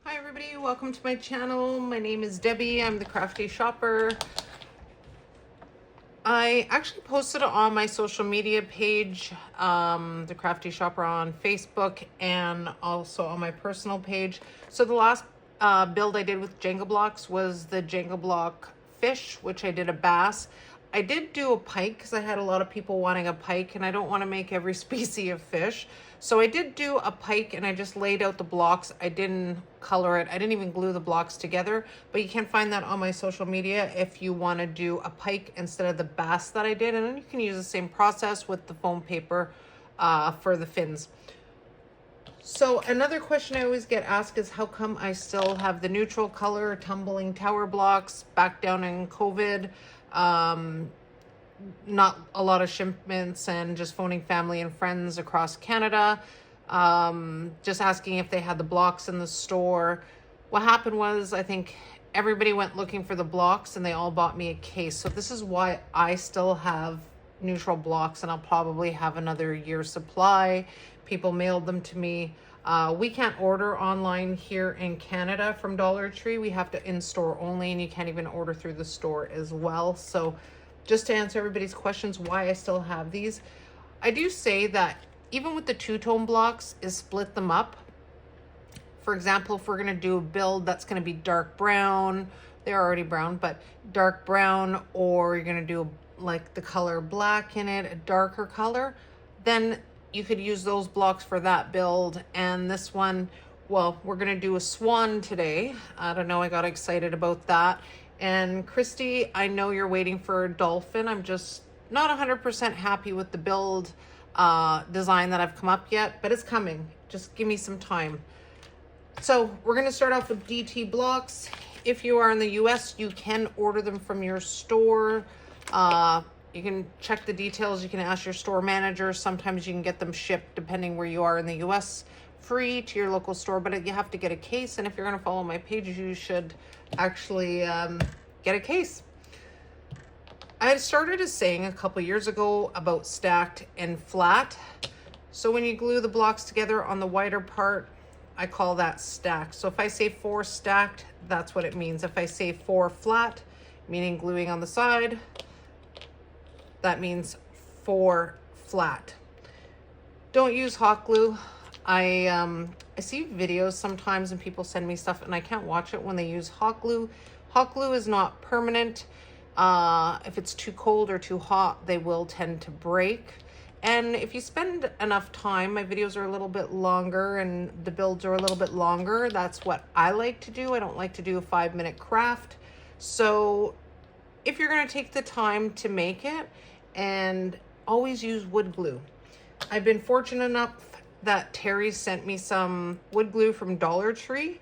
Hi everybody, welcome to my channel. My name is Debbie. I'm the Crafty Shopper. I actually posted on my social media page, the Crafty Shopper on Facebook, and also on my personal page. So the last build I did with Jenga blocks was the Jenga block fish, which I did a bass. I did do a pike because I had a lot of people wanting a pike, and I don't want to make every species of fish. So I did do a pike, and I just laid out the blocks. I didn't color it. I didn't even glue the blocks together, but you can find that on my social media if you want to do a pike instead of the bass that I did. And then you can use the same process with the foam paper for the fins. So another question I always get asked is how come I still have the neutral color tumbling tower blocks back down in COVID. Not a lot of shipments and just phoning family and friends across Canada, just asking if they had the blocks in the store. What happened was I think everybody went looking for the blocks and they all bought me a case. So this is why I still have neutral blocks, and I'll probably have another year's supply. People mailed them to me. We can't order online here in Canada from Dollar Tree. We have to in-store only, and you can't even order through the store as well. So just to answer everybody's questions why I still have these, I do say that even with the two-tone blocks is split them up. For example, if we're going to do a build that's going to be dark brown, they're already brown, but dark brown, or you're going to do like the color black in it, a darker color, then you could use those blocks for that build. And this one, well, we're going to do a swan today. I don't know, I got excited about that. And Christy, I know you're waiting for a dolphin. I'm just not 100% happy with the build design that I've come up yet, but it's coming. Just give me some time. So we're going to start off with DT blocks. If you are in the US, you can order them from your store. You can check the details. You can ask your store manager. Sometimes you can get them shipped, depending where you are in the US, free to your local store, but you have to get a case. And if you're going to follow my page, you should actually get a case. I had started a saying a couple years ago about stacked and flat. So when you glue the blocks together on the wider part, I call that stacked. So if I say 4 stacked, that's what it means. If I say 4 flat, meaning gluing on the side, that means 4 flat. Don't use hot glue. I see videos sometimes and people send me stuff and I can't watch it when they use hot glue. Hot glue is not permanent. If it's too cold or too hot, they will tend to break. And if you spend enough time, my videos are a little bit longer and the builds are a little bit longer. That's what I like to do. I don't like to do a 5-minute craft. So if you're going to take the time to make it, and always use wood glue. I've been fortunate enough that Terry sent me some wood glue from Dollar Tree.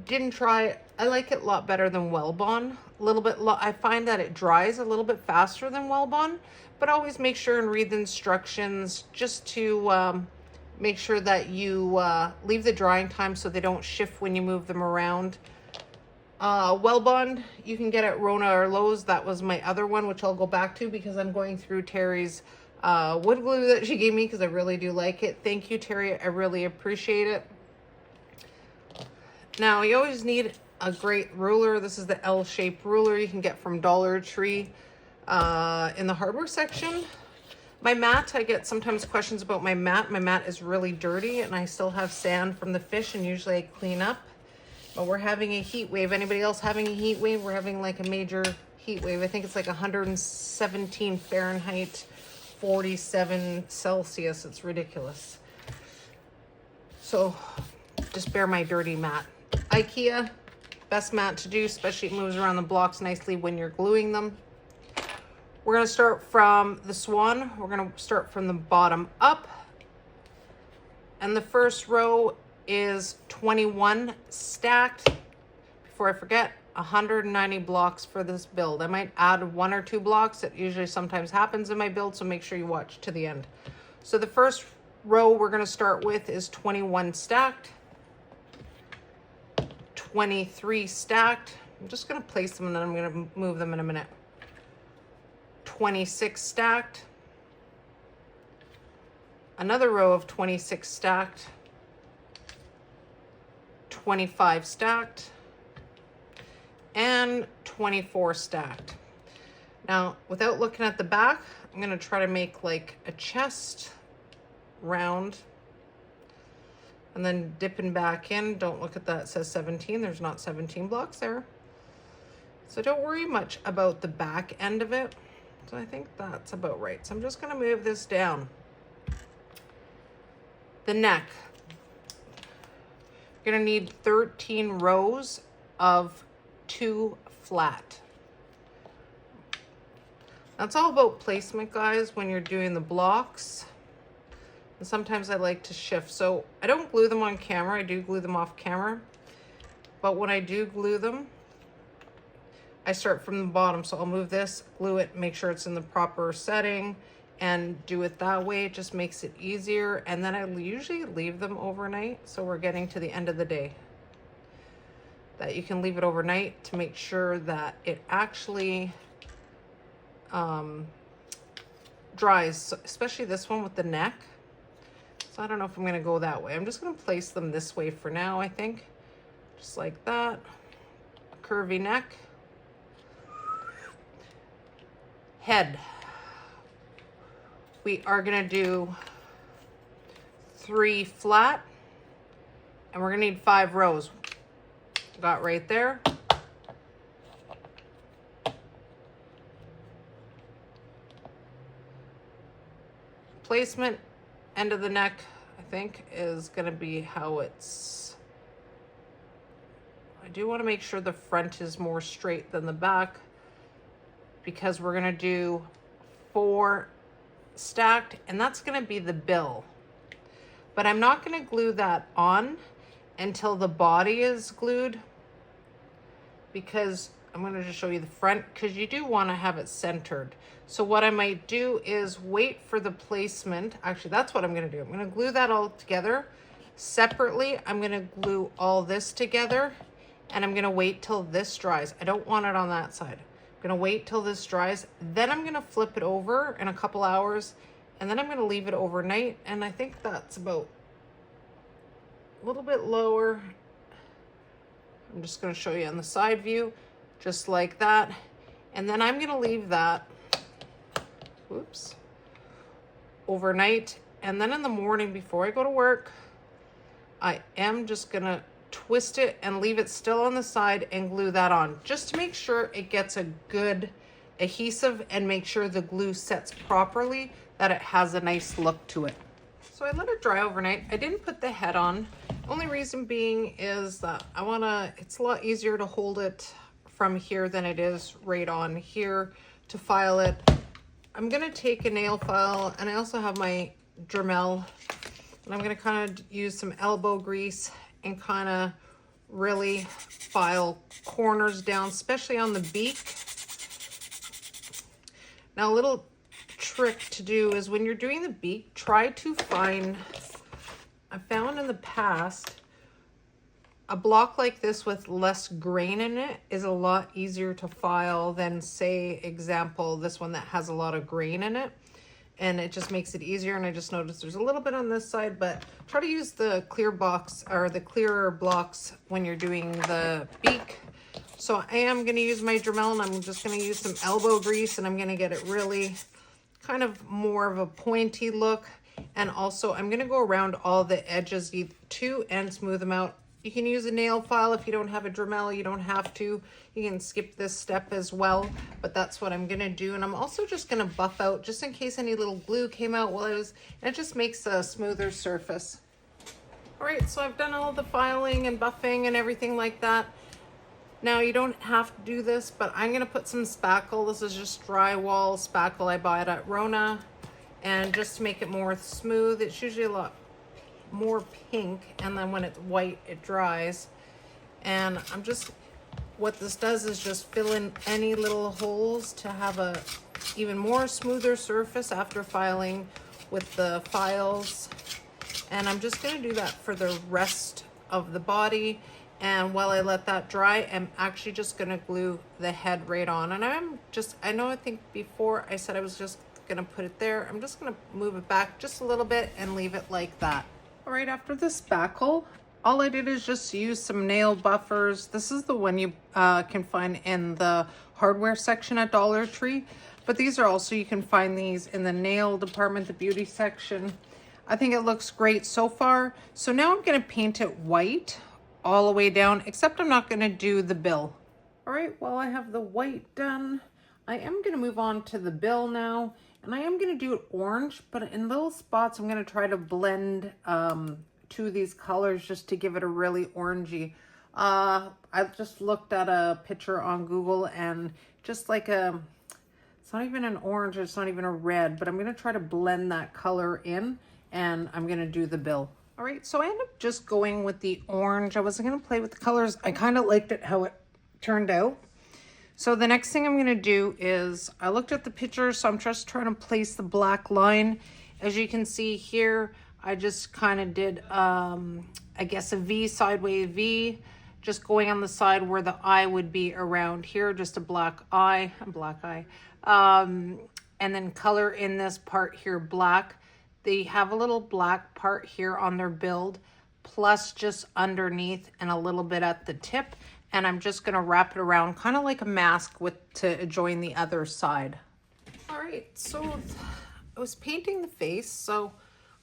Didn't try it. I like it a lot better than Wellbond. A little bit, I find that it dries a little bit faster than Wellbond, but always make sure and read the instructions just to make sure that you leave the drying time so they don't shift when you move them around. Wellbond, you can get at Rona or Lowe's. That was my other one, which I'll go back to because I'm going through Terry's wood glue that she gave me because I really do like it. Thank you, Terry. I really appreciate it. Now, you always need a great ruler. This is the L-shaped ruler you can get from Dollar Tree in the hardware section. My mat, I get sometimes questions about my mat. My mat is really dirty and I still have sand from the fish, and usually I clean up. But we're having a heat wave. Anybody else having a heat wave? We're having like a major heat wave. I think it's like 117 Fahrenheit, 47 Celsius. It's ridiculous. So just bear my dirty mat. IKEA, best mat to do, especially it moves around the blocks nicely when you're gluing them. We're going to start from the Swan. We're going to start from the bottom up. And the first row is 21 stacked. Before I forget, 190 blocks for this build. I might add 1 or 2 blocks. It usually sometimes happens in my build, so make sure you watch to the end. So the first row we're going to start with is 21 stacked, 23 stacked. I'm just going to place them and then I'm going to move them in a minute. 26 stacked, another row of 26 stacked, 25 stacked and 24 stacked. Now, without looking at the back, I'm gonna try to make like a chest round and then dipping back in. Don't look at that, it says 17. There's not 17 blocks there. So don't worry much about the back end of it. So I think that's about right. So I'm just gonna move this down. The neck. You're gonna need 13 rows of 2 flat. That's all about placement, guys, when you're doing the blocks. And sometimes I like to shift. So I don't glue them on camera. I do glue them off camera. But when I do glue them, I start from the bottom. So I'll move this, glue it, make sure it's in the proper setting, and do it that way. It just makes it easier. And then I usually leave them overnight. So we're getting to the end of the day. That you can leave it overnight to make sure that it actually dries, so especially this one with the neck. So I don't know if I'm gonna go that way. I'm just gonna place them this way for now, I think. Just like that. A curvy neck. Head. We are gonna do 3 flat, and we're gonna need 5 rows. Got right there. Placement, end of the neck, I think, is gonna be how it's, I do wanna make sure the front is more straight than the back, because we're gonna do 4 stacked, and that's gonna be the bill. But I'm not gonna glue that on until the body is glued, because I'm gonna just show you the front, because you do wanna have it centered. So what I might do is wait for the placement. Actually, that's what I'm gonna do. I'm gonna glue that all together. Separately, I'm gonna glue all this together, and I'm gonna wait till this dries. I don't want it on that side. I'm gonna wait till this dries. Then I'm gonna flip it over in a couple hours, and then I'm gonna leave it overnight. And I think that's about a little bit lower. I'm just gonna show you on the side view, just like that. And then I'm gonna leave that, oops, overnight. And then in the morning before I go to work, I am just gonna twist it and leave it still on the side and glue that on, just to make sure it gets a good adhesive and make sure the glue sets properly, that it has a nice look to it. So I let it dry overnight. I didn't put the head on. Only reason being is that it's a lot easier to hold it from here than it is right on here to file it. I'm gonna take a nail file, and I also have my Dremel, and I'm gonna kind of use some elbow grease and kind of really file corners down, especially on the beak. Now, a little trick to do is when you're doing the beak, try to find, I found in the past, a block like this with less grain in it is a lot easier to file than, say, example, this one that has a lot of grain in it. And it just makes it easier. And I just noticed there's a little bit on this side, but try to use the clear box or the clearer blocks when you're doing the beak. So I am going to use my Dremel, and I'm just going to use some elbow grease, and I'm going to get it really kind of more of a pointy look. And also I'm going to go around all the edges too and smooth them out. You can use a nail file if you don't have a Dremel. You don't have to. You can skip this step as well, but that's what I'm gonna do. And I'm also just gonna buff out just in case any little glue came out while and it just makes a smoother surface. All right, so I've done all the filing and buffing and everything like that. Now you don't have to do this, but I'm gonna put some spackle. This is just drywall spackle I bought at Rona. And just to make it more smooth, it's usually a lot more pink, and then when it's white it dries. And what this does is just fill in any little holes to have a even more smoother surface after filing with the files. And I'm just going to do that for the rest of the body, and while I let that dry, I'm actually just going to glue the head right on. And I think before I said I was just going to put it there. I'm just going to move it back just a little bit and leave it like that. All right, after the spackle, all I did is just use some nail buffers. This is the one you can find in the hardware section at Dollar Tree. But these are also, you can find these in the nail department, the beauty section. I think it looks great so far. So now I'm gonna paint it white all the way down, except I'm not gonna do the bill. All right, well, I have the white done. I am gonna move on to the bill now, and I am gonna do it orange, but in little spots, I'm gonna try to blend two of these colors just to give it a really orangey. I just looked at a picture on Google and just like it's not even an orange, it's not even a red, but I'm gonna try to blend that color in and I'm gonna do the bill. All right, so I ended up just going with the orange. I wasn't gonna play with the colors. I kind of liked it how it turned out. So the next thing I'm gonna do is, I looked at the picture, so I'm just trying to place the black line. As you can see here, I just kind of did, I guess a V, sideways V, just going on the side where the eye would be around here, just a black eye. And then color in this part here black. They have a little black part here on their build, plus just underneath and a little bit at the tip. And I'm just gonna wrap it around kind of like a mask to join the other side. All right, so I was painting the face, so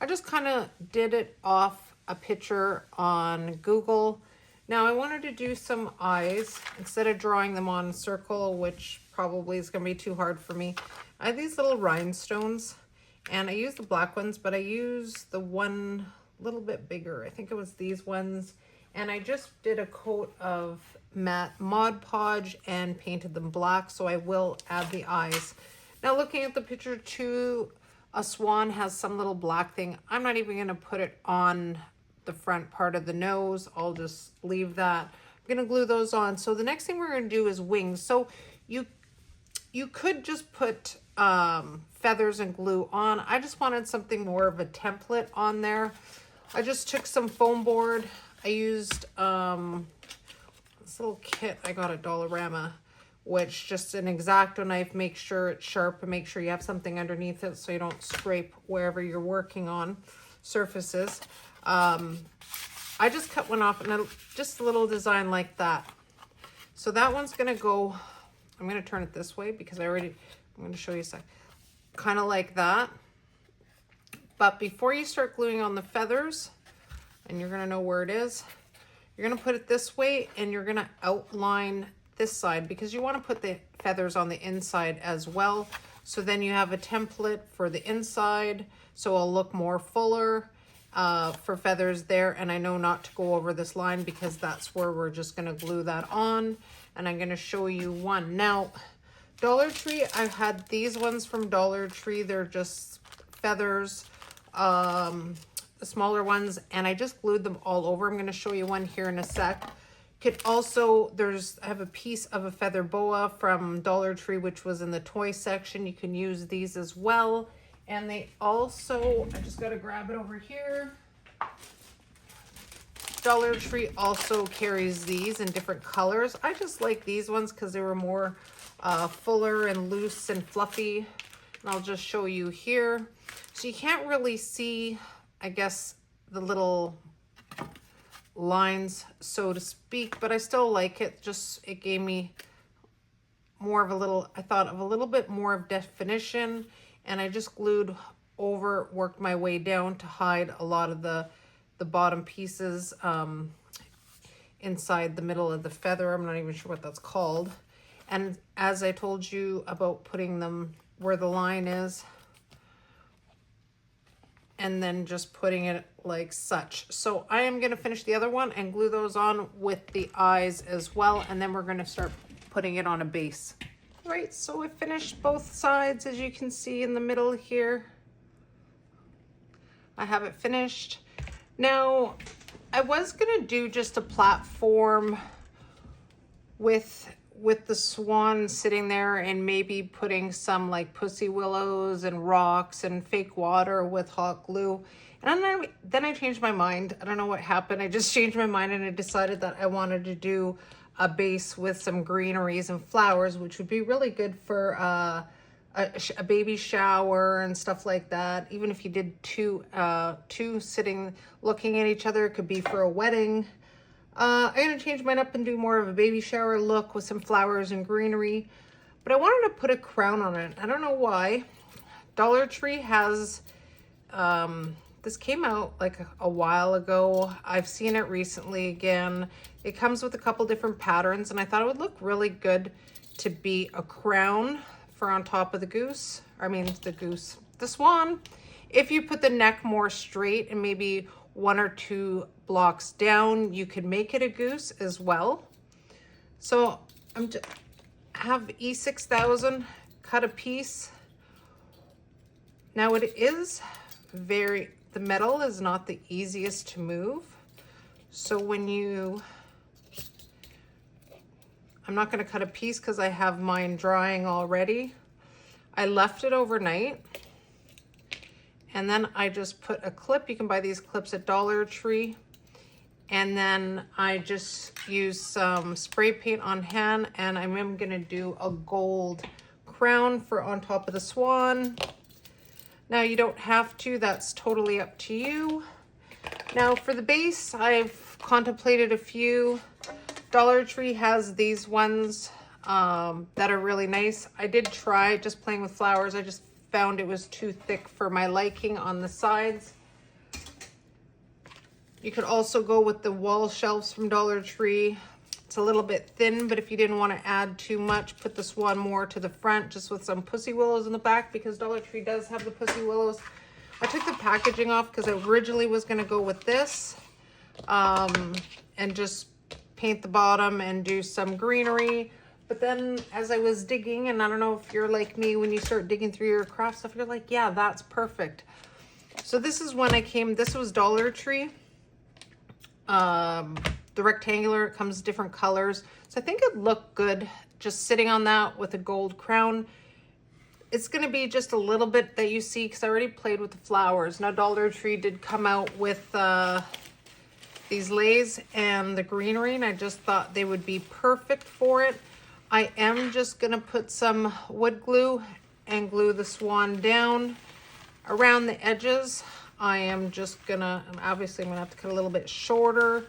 I just kind of did it off a picture on Google. Now I wanted to do some eyes instead of drawing them on a circle, which probably is gonna be too hard for me. I have these little rhinestones and I use the black ones, but I use the one a little bit bigger. I think it was these ones. And I just did a coat of matte Mod Podge and painted them black, so I will add the eyes. Now looking at the picture too, a swan has some little black thing. I'm not even gonna put it on the front part of the nose. I'll just leave that. I'm gonna glue those on. So the next thing we're gonna do is wings. So you could just put feathers and glue on. I just wanted something more of a template on there. I just took some foam board. I used this little kit I got at Dollarama, which just an X-Acto knife, make sure it's sharp and make sure you have something underneath it so you don't scrape wherever you're working on surfaces. I just cut one off and just a little design like that. So that one's gonna go, I'm gonna turn it this way because I'm gonna show you a sec. Kind of like that. But before you start gluing on the feathers, and you're gonna know where it is, you're gonna put it this way and you're gonna outline this side because you wanna put the feathers on the inside as well. So then you have a template for the inside, so it'll look more fuller for feathers there. And I know not to go over this line because that's where we're just gonna glue that on. And I'm gonna show you one. Now, Dollar Tree, I've had these ones from Dollar Tree. They're just feathers, the smaller ones, and I just glued them all over. I'm gonna show you one here in a sec. Could also, I have a piece of a feather boa from Dollar Tree, which was in the toy section. You can use these as well. And they also, I just gotta grab it over here. Dollar Tree also carries these in different colors. I just like these ones because they were more fuller and loose and fluffy. And I'll just show you here. So you can't really see, I guess, the little lines, so to speak, but I still like it. Just, it gave me more of a little, I thought of a little bit more of definition, and I just glued over, worked my way down to hide a lot of the bottom pieces inside the middle of the feather. I'm not even sure what that's called. And as I told you about putting them where the line is, and then just putting it like such. So I am gonna finish the other one and glue those on with the eyes as well, and then we're gonna start putting it on a base. All right, so I finished both sides, as you can see in the middle here. I have it finished. Now, I was gonna do just a platform with the swan sitting there and maybe putting some like pussy willows and rocks and fake water with hot glue. And then I changed my mind. I don't know what happened. I just changed my mind and I decided that I wanted to do a base with some greeneries and flowers, which would be really good for a baby shower and stuff like that. Even if you did two sitting looking at each other, it could be for a wedding. I'm gonna change mine up and do more of a baby shower look with some flowers and greenery. But I wanted to put a crown on it. I don't know why. Dollar Tree has, this came out like a while ago. I've seen it recently again. It comes with a couple different patterns, and I thought it would look really good to be a crown for on top of the goose. I mean, the swan. If you put the neck more straight and maybe 1 or 2 blocks down, you could make it a goose as well. So have E6000 cut a piece. Now it is the metal is not the easiest to move. So I'm not going to cut a piece because I have mine drying already. I left it overnight. And then I just put a clip. You can buy these clips at Dollar Tree. And then I just use some spray paint on hand, and I'm going to do a gold crown for on top of the swan. Now you don't have to, that's totally up to you. Now for the base, I've contemplated a few. Dollar Tree has these ones that are really nice. I did try just playing with flowers. I just found it was too thick for my liking on the sides. You could also go with the wall shelves from Dollar Tree. It's a little bit thin, but if you didn't want to add too much, put the swan more to the front, just with some pussy willows in the back, because Dollar Tree does have the pussy willows. I took the packaging off because I originally was going to go with this and just paint the bottom and do some greenery. But then as I was digging, and I don't know if you're like me, when you start digging through your craft stuff, you're like, yeah, that's perfect. So this is when this was Dollar Tree. The rectangular, it comes different colors. So I think it looked good just sitting on that with a gold crown. It's going to be just a little bit that you see because I already played with the flowers. Now Dollar Tree did come out with these lays and the greenery, and I just thought they would be perfect for it. I am just going to put some wood glue and glue the swan down around the edges. I am just gonna, obviously I'm gonna have to cut a little bit shorter.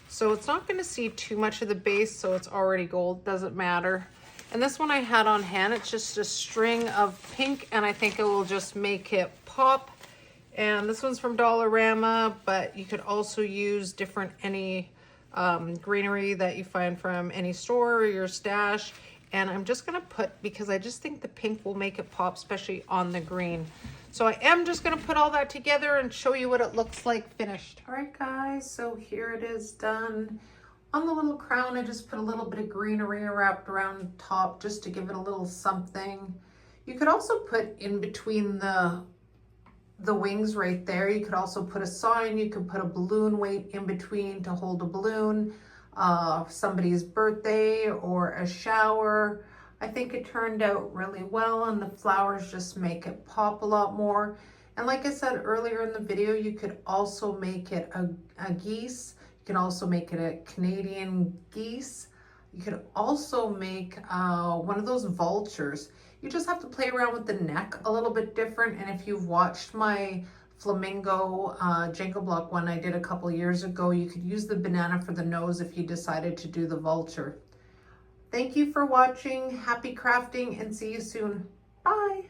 So it's not gonna see too much of the base, so it's already gold, doesn't matter. And this one I had on hand, it's just a string of pink, and I think it will just make it pop. And this one's from Dollarama, but you could also use any greenery that you find from any store or your stash. And I'm just gonna put, because I just think the pink will make it pop, especially on the green. So I am just gonna put all that together and show you what it looks like finished. All right guys, so here it is done. On the little crown, I just put a little bit of greenery wrapped around top just to give it a little something. You could also put in between the wings right there. You could also put a sign. You could put a balloon weight in between to hold a balloon, somebody's birthday or a shower. I think it turned out really well, and the flowers just make it pop a lot more. And like I said earlier in the video, you could also make it a geese. You can also make it a Canadian geese. You could also make one of those vultures. You just have to play around with the neck a little bit different. And if you've watched my flamingo Jenga block one I did a couple years ago, you could use the banana for the nose if you decided to do the vulture. Thank you for watching. Happy crafting, and see you soon. Bye.